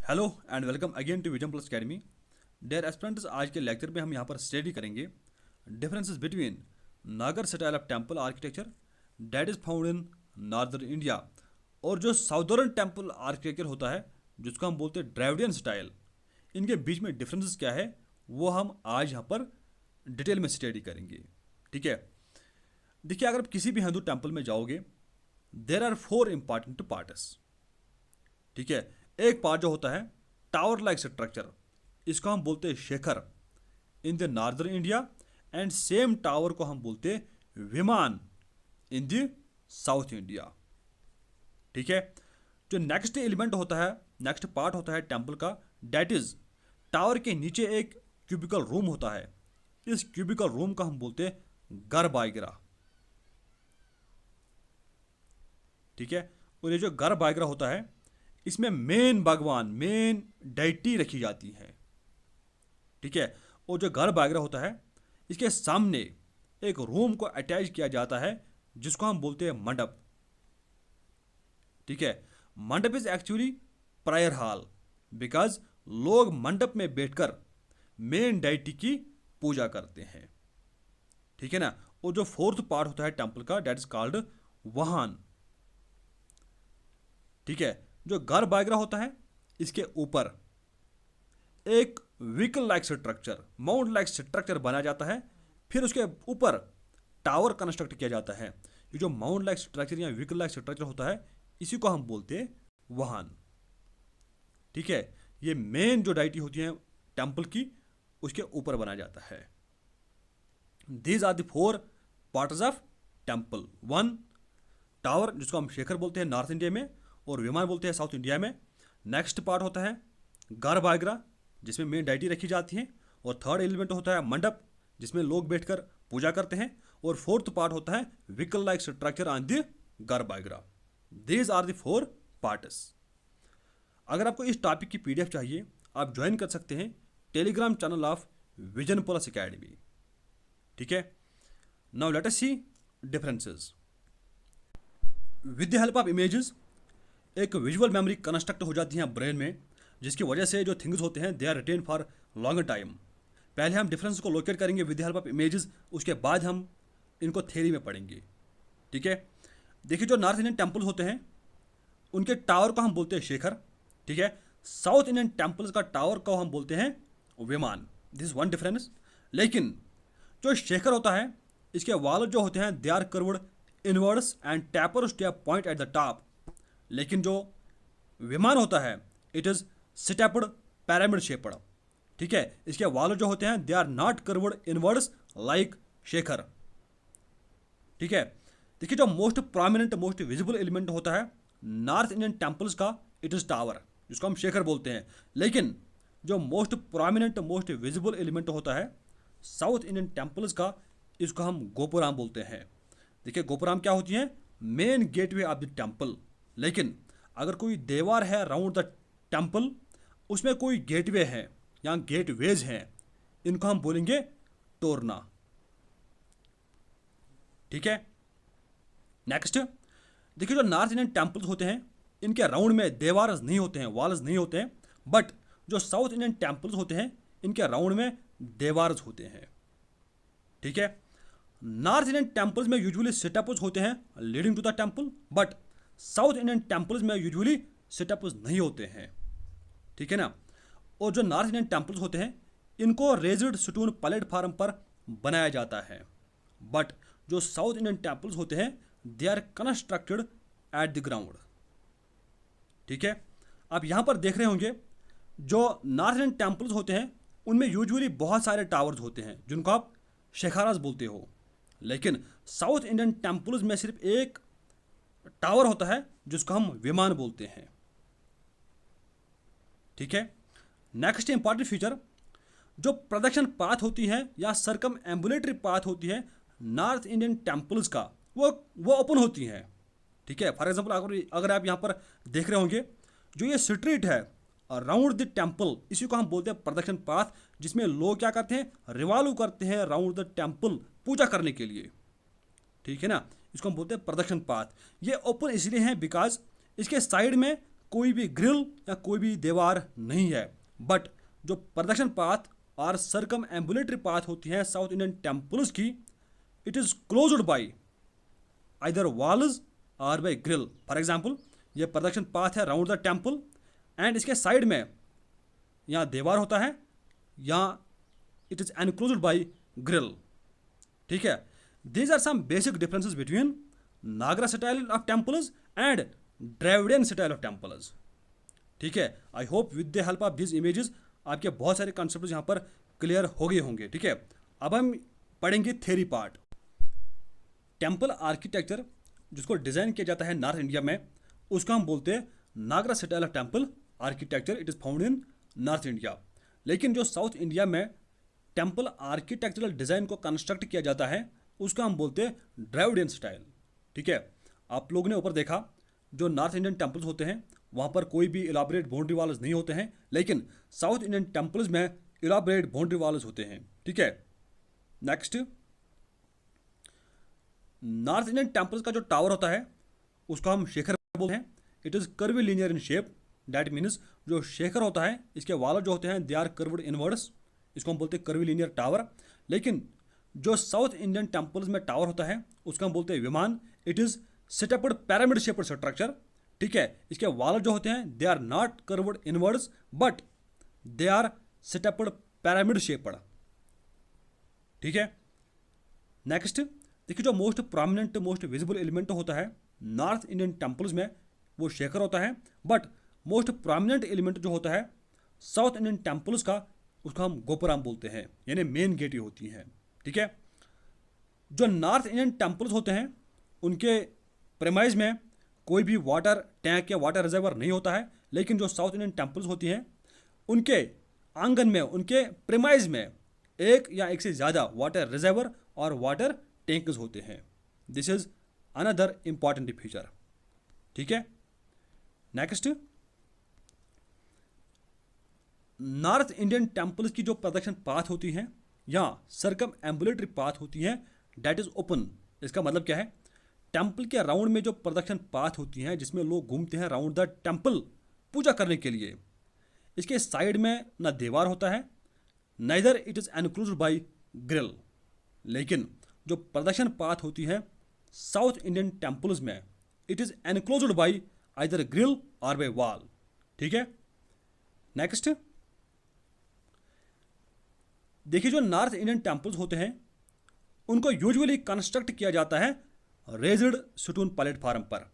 Hello and welcome again to vision plus academy. Dear aspirants, आज के lecture में हम यहाँ पर स्टडी करेंगे differences between Nagara style of temple architecture that is found in northern India और जो साउदर्न टेम्पल आर्किटेक्चर होता है जिसको हम बोलते हैं ड्राविडियन स्टाइल। इनके बीच में डिफरेंसेस क्या है वो हम आज यहाँ पर डिटेल में स्टडी करेंगे। ठीक है, देखिए अगर आप किसी भी हिंदू टेम्पल में जाओगे there are four important parts. ठीक है, एक पार्ट जो होता है टावर लाइक स्ट्रक्चर, इसको हम बोलते हैं Shekhar in the northern India and same tower को हम बोलते हैं विमान इन द साउथ इंडिया। ठीक है, जो नेक्स्ट एलिमेंट होता है, नेक्स्ट पार्ट होता है टेम्पल का, डेट इज टावर के नीचे एक क्यूबिकल रूम होता है। इस क्यूबिकल रूम का हम बोलते हैं गर्भगृह। ठीक है, और ये जो गर्भगृह होता है इसमें मेन भगवान, मेन डाइटी रखी जाती है। ठीक है, और जो गर्भगृह होता है इसके सामने एक रूम को अटैच किया जाता है जिसको हम बोलते हैं मंडप। ठीक है, मंडप is actually prior hall because लोग मंडप में बैठकर मेन डाइटी की पूजा करते हैं। ठीक है ना, और जो फोर्थ पार्ट होता है टेम्पल का दैट इज कॉल्ड वाहन। ठीक है, जो गर्भगृह होता है इसके ऊपर एक vehicle like structure, mount like structure बनाया जाता है, फिर उसके ऊपर टावर कंस्ट्रक्ट किया जाता है। ये जो माउंट लाइक स्ट्रक्चर या व्हीकल लाइक स्ट्रक्चर होता है इसी को हम बोलते हैं वाहन। ठीक है, ये मेन जो डाइटी होती है टेम्पल की उसके ऊपर बनाया जाता है। These are the four parts of temple. One, tower जिसको हम शेखर बोलते हैं नॉर्थ इंडिया में और विमान बोलते हैं साउथ इंडिया में। नेक्स्ट पार्ट होता है गर्भगृह जिसमें मेन डाइटी रखी जाती है, और थर्ड एलिमेंट होता है मंडप जिसमें लोग बैठकर पूजा करते हैं, और फोर्थ पार्ट होता है vehicle like structure on the गर्भगृह। These are the four parts. अगर आपको इस टॉपिक की पीडीएफ चाहिए आप ज्वाइन कर सकते हैं Telegram channel of vision plus academy. ठीक है, now let us see differences. With the help of images एक विजुअल मेमोरी कंस्ट्रक्ट हो जाती है ब्रेन में, जिसकी वजह से जो थिंग्स होते हैं they are retained for longer time. पहले हम डिफरेंस को लोकेट करेंगे with the help of images, उसके बाद हम इनको थ्योरी में पढ़ेंगे। ठीक है, देखिए जो नॉर्थ इंडियन टेम्पल्स होते हैं उनके टावर को हम बोलते हैं शेखर। ठीक है, साउथ इंडियन टेम्पल्स का टावर को हम बोलते हैं विमान। This one difference. लेकिन जो शेखर होता है इसके वाल जो होते हैं they are curved inwards and tapers to a point at the top. लेकिन जो विमान होता है it is stepped pyramid shaped. ठीक है, इसके वाल जो होते हैं they are not curved inwards like shikhara. ठीक है, देखिए जो most prominent most visible element होता है नॉर्थ इंडियन टेम्पल्स का इट इज टावर जिसको हम शेखर बोलते हैं। लेकिन जो most prominent most visible element होता है साउथ इंडियन टेम्पल्स का, इसको हम गोपुराम बोलते हैं। देखिए गोपुराम क्या होती है, main gateway of the temple. लेकिन अगर कोई दीवार है राउंड द टेम्पल उसमें कोई गेटवे है या गेटवेज हैं, इनको हम बोलेंगे तोरना। ठीक है, नेक्स्ट देखिए जो नॉर्थ इंडियन टेम्पल्स होते हैं इनके राउंड में दीवार नहीं होते हैं, वॉल्स नहीं होते हैं, बट जो साउथ इंडियन टेम्पल्स होते हैं इनके राउंड में दीवार्स होते हैं। ठीक है, नॉर्थ इंडियन टेम्पल्स में यूजुअली सेटअप्स होते हैं leading to the temple, but south Indian temples में यूजुअली सेटअप्स नहीं होते हैं। ठीक है ना, और जो नॉर्थ इंडियन टेम्पल्स होते हैं इनको रेज्ड स्टोन प्लेटफार्म पर बनाया जाता है, बट जो साउथ इंडियन टेम्पल्स होते हैं they are constructed at the ground. ठीक है, आप यहाँ पर देख रहे होंगे जो नॉर्थ इंडियन टेम्पल्स होते हैं उनमें यूजुअली बहुत सारे टावर्स होते हैं जिनको आप शेखारास बोलते हो, लेकिन साउथ इंडियन टेम्पल्स में सिर्फ एक टावर होता है जिसको हम विमान बोलते हैं। ठीक है, नेक्स्ट इंपॉर्टेंट फीचर जो प्रोडक्शन पाथ होती है या सर्कम एम्बुलेटरी पाथ होती है नॉर्थ इंडियन टेम्पल्स का वो ओपन होती है। ठीक है, फॉर एग्जांपल अगर आप यहाँ पर देख रहे होंगे जो ये स्ट्रीट है राउंड द टेम्पल, इसी को हम बोलते हैं प्रोडक्शन पाथ, जिसमें लोग क्या करते हैं रिवॉल्व करते हैं राउंड द टेम्पल पूजा करने के लिए। ठीक है ना, इसको हम बोलते हैं प्रदक्षिण पाथ। ये ओपन इसलिए है बिकॉज इसके साइड में कोई भी ग्रिल या कोई भी दीवार नहीं है, बट जो प्रदक्षिण पाथ और सर्कम एम्बुलेटरी पाथ होती है साउथ इंडियन टेम्पल्स की, it is closed by either walls और बाई ग्रिल। फॉर एग्जाम्पल, ये प्रदक्षिण पाथ है राउंड द टेम्पल एंड इसके साइड में यहाँ दीवार होता है, यहाँ it is enclosed by grill. ठीक है, these are some basic differences between Nagara style of temples and Dravidian style of temples. ठीक है, I hope with the help of this images आपके बहुत सारे कॉन्सेप्ट यहाँ पर क्लियर हो गए होंगे। ठीक है, अब हम पढ़ेंगे थ्योरी पार्ट। टेम्पल आर्किटेक्चर जिसको डिज़ाइन किया जाता है नॉर्थ इंडिया में, उसको हम बोलते हैं Nagara style of temple architecture. It is found in North India. लेकिन जो साउथ इंडिया में टेम्पल आर्किटेक्चरल डिज़ाइन को कंस्ट्रक्ट किया जाता है, उसको हम बोलते हैं द्रविडियन स्टाइल। ठीक है, आप लोगों ने ऊपर देखा जो नॉर्थ इंडियन टेम्पल्स होते हैं वहाँ पर कोई भी इलाबरेट बाउंड्री वॉल्स नहीं होते हैं, लेकिन साउथ इंडियन टेम्पल्स में इलाबरेट बाउंड्री वॉल्स होते हैं। ठीक है, नेक्स्ट, नॉर्थ इंडियन टेम्पल्स का जो टावर होता है उसको हम शेखर बोलते हैं। It is curvy linear in shape, that means जो शेखर होता है इसके वाल जो होते हैं दे आर कर्व्ड इनवर्ड्स, इसको हम बोलते हैं कर्वी लीनियर टावर। लेकिन जो साउथ इंडियन टेम्पल्स में टावर होता है उसको हम बोलते हैं vimana. It is stepped pyramid shaped structure. ठीक है, इसके वाल जो होते हैं they are not curved inwards but they are stepped pyramid shaped. ठीक है, नेक्स्ट देखिए, जो most prominent most visible element होता है नॉर्थ इंडियन टेम्पल्स में वो शेखर होता है, बट मोस्ट प्रोमिनेंट एलिमेंट जो होता है साउथ इंडियन टेम्पल्स का उसको हम गोपुरम बोलते हैं, यानी मेन गेट ही होती हैं। ठीक है, जो नॉर्थ इंडियन टेम्पल्स होते हैं उनके प्रेमाइज में कोई भी वाटर टैंक या वाटर रिजर्वर नहीं होता है, लेकिन जो साउथ इंडियन टेम्पल्स होती हैं उनके आंगन में उनके प्रेमाइज में एक या एक से ज़्यादा वाटर रिजर्वर और वाटर टैंक्स होते हैं। This is another important feature. ठीक है, नेक्स्ट, नॉर्थ इंडियन टेम्पल्स की जो प्रदक्षिण पाथ होती हैं या सर्कम एम्बुलेटरी पाथ होती हैं डेट इज ओपन। इसका मतलब क्या है, टेम्पल के राउंड में जो प्रदक्षिण पाथ होती हैं जिसमें लोग घूमते हैं राउंड द टेम्पल पूजा करने के लिए, इसके साइड में ना दीवार होता है, neither it is enclosed by grill. लेकिन जो प्रदक्षिण पाथ होती है साउथ इंडियन टेम्पल्स में it is enclosed by either grill और बाई वॉल। ठीक है, नेक्स्ट देखिए, जो नॉर्थ इंडियन टेम्पल्स होते हैं उनको यूजुअली कंस्ट्रक्ट किया जाता है रेज्ड स्टोन प्लेटफॉर्म पर।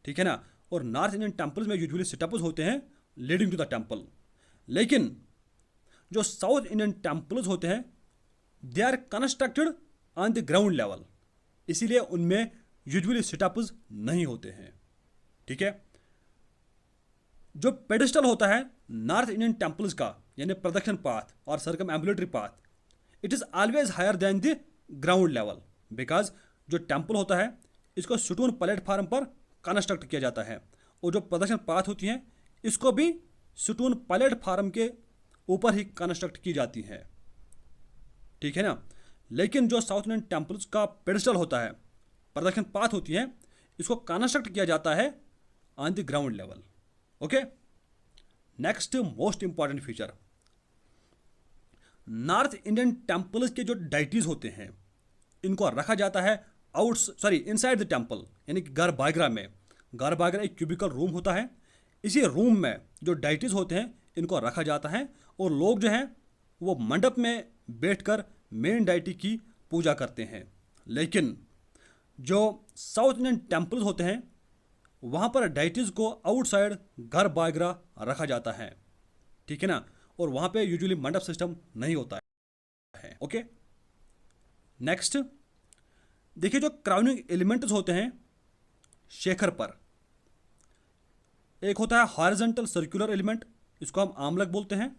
ठीक है ना, और नॉर्थ इंडियन टेम्पल्स में यूजुअली सेटअप्स होते हैं लीडिंग टू द टेम्पल। लेकिन जो साउथ इंडियन टेम्पल्स होते हैं they are constructed on the ground level, इसीलिए उनमें यूजुअली सेटअप्स नहीं होते हैं। ठीक है, जो पेडिस्टल होता है नॉर्थ इंडियन टेम्पल्स का यानी प्रदक्षिण पाथ और circumambulatory path, it is always higher than the ground level, because जो टेम्पल होता है इसको स्टोन प्लेटफॉर्म पर कंस्ट्रक्ट किया जाता है और जो प्रदक्षिण पाथ होती हैं इसको भी स्टोन प्लेटफॉर्म के ऊपर ही कंस्ट्रक्ट की जाती हैं। ठीक है ना, लेकिन जो साउथ इंडियन टेम्पल्स का पेडिस्टल होता है प्रदक्षिण पाथ होती है इसको कंस्ट्रक्ट किया जाता है on the ground level. Okay, next most important feature, north Indian temples के जो डाइटीज होते हैं इनको रखा जाता है इनसाइड द टेम्पल, यानी कि गर्भगृह में। गर्भगृह एक क्यूबिकल रूम होता है, इसी रूम में जो डाइटीज होते हैं इनको रखा जाता है और लोग जो हैं वो मंडप में बैठकर मेन डाइटी की पूजा करते हैं। लेकिन जो साउथ इंडियन टेम्पल्स होते हैं वहाँ पर डाइटीज को आउटसाइड गर्भगृह रखा जाता है। ठीक है ना, और वहाँ पे यूजुअली मंडप सिस्टम नहीं होता है। ओके, नेक्स्ट देखिए, जो क्राउनिंग एलिमेंट्स होते हैं शेखर पर, एक होता है हॉरिजॉन्टल सर्कुलर एलिमेंट, इसको हम आमलक बोलते हैं,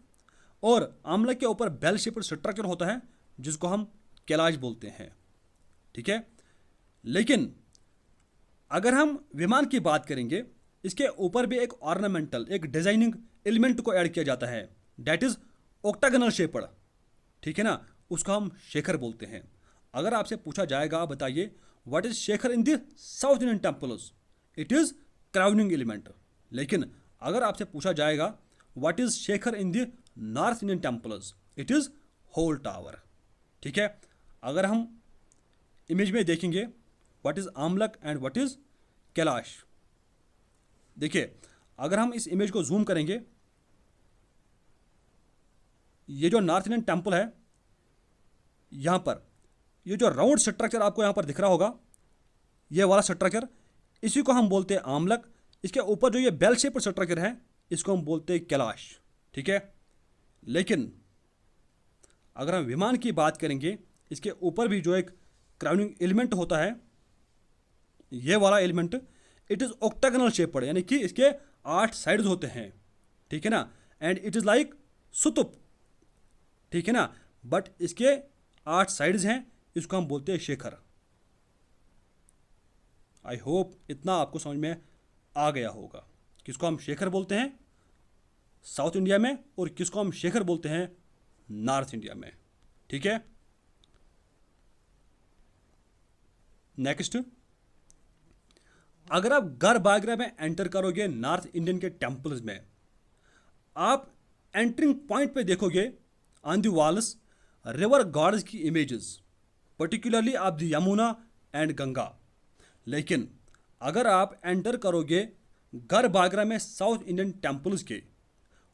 और आमलक के ऊपर बेल शेप्ड स्ट्रक्चर होता है जिसको हम कैलाश बोलते हैं। ठीक है, लेकिन अगर हम विमान की बात करेंगे इसके ऊपर भी एक ऑर्नामेंटल एक डिजाइनिंग एलिमेंट को ऐड किया जाता है, दैट इज ऑक्टागोनल शेप्ड। ठीक है ना, उसको हम शेखर बोलते हैं। अगर आपसे पूछा जाएगा बताइए what is shikhara in the South Indian temples, it is crowning element. लेकिन अगर आपसे पूछा जाएगा what is shikhara in the North Indian temples, it is whole tower. ठीक है, अगर हम इमेज में देखेंगे what is amalaka and what is Kailash. देखिए, अगर हम इस इमेज को जूम करेंगे, ये जो नॉर्थ इंडियन टेम्पल है, यहाँ पर ये जो राउंड स्ट्रक्चर आपको यहाँ पर दिख रहा होगा, ये वाला स्ट्रक्चर, इसी को हम बोलते हैं आमलक। इसके ऊपर जो ये बेल शेप स्ट्रक्चर है, इसको हम बोलते हैं कैलाश। ठीक है, लेकिन अगर हम विमान की बात करेंगे, इसके ऊपर भी जो एक क्राउनिंग एलिमेंट होता है, ये वाला element, it is octagonal shaped, यानी कि इसके 8 साइड्स होते हैं। ठीक है ना, एंड इट इज़ लाइक सुतुप। ठीक है ना, बट इसके 8 साइड्स हैं, इसको हम बोलते हैं शेखर। आई होप इतना आपको समझ में आ गया होगा, किसको हम शेखर बोलते हैं साउथ इंडिया में और किसको हम शेखर बोलते हैं नॉर्थ इंडिया में। ठीक है, नेक्स्ट, अगर आप गर्भगृह में एंटर करोगे नॉर्थ इंडियन के टेम्पल्स में, आप एंटरिंग पॉइंट पे देखोगे on the walls river gods की images, particularly of the Yamuna and Ganga. लेकिन अगर आप एंटर करोगे गर्भगृह में साउथ इंडियन टेम्पल्स के,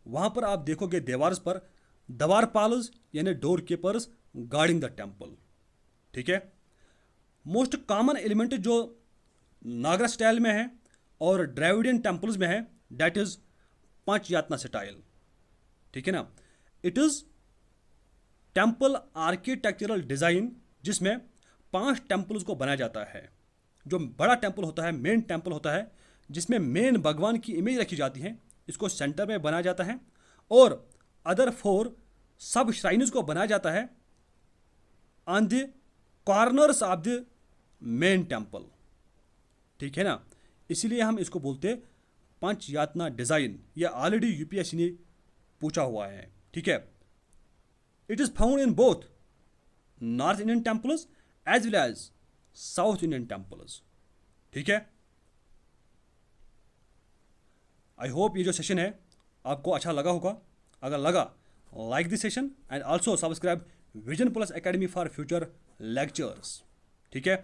वहाँ पर आप देखोगे दीवार पर द्वारपाल्स यानी door keepers guarding the temple. ठीक है, मोस्ट कॉमन एलिमेंट जो नागरा स्टाइल में है और द्रविडियन टेम्पल्स में है, दैट इज पंचयातना स्टाइल। ठीक है ना, it is temple architectural design जिसमें 5 टेम्पल्स को बनाया जाता है। जो बड़ा टेम्पल होता है, मेन टेम्पल होता है, जिसमें मेन भगवान की इमेज रखी जाती है, इसको सेंटर में बनाया जाता है, और अदर 4 सब श्राइन्स को बनाया जाता है on the corners of the main temple. ठीक है ना, इसीलिए हम इसको बोलते हैं पंचयातना डिजाइन। ये ऑलरेडी यूपीएससी ने पूछा हुआ है। ठीक है, it is found in both north Indian temples as well as south Indian temples. ठीक है, आई होप ये जो सेशन है आपको अच्छा लगा होगा। अगर लगा, like this session and also subscribe vision plus academy for future lectures. ठीक है,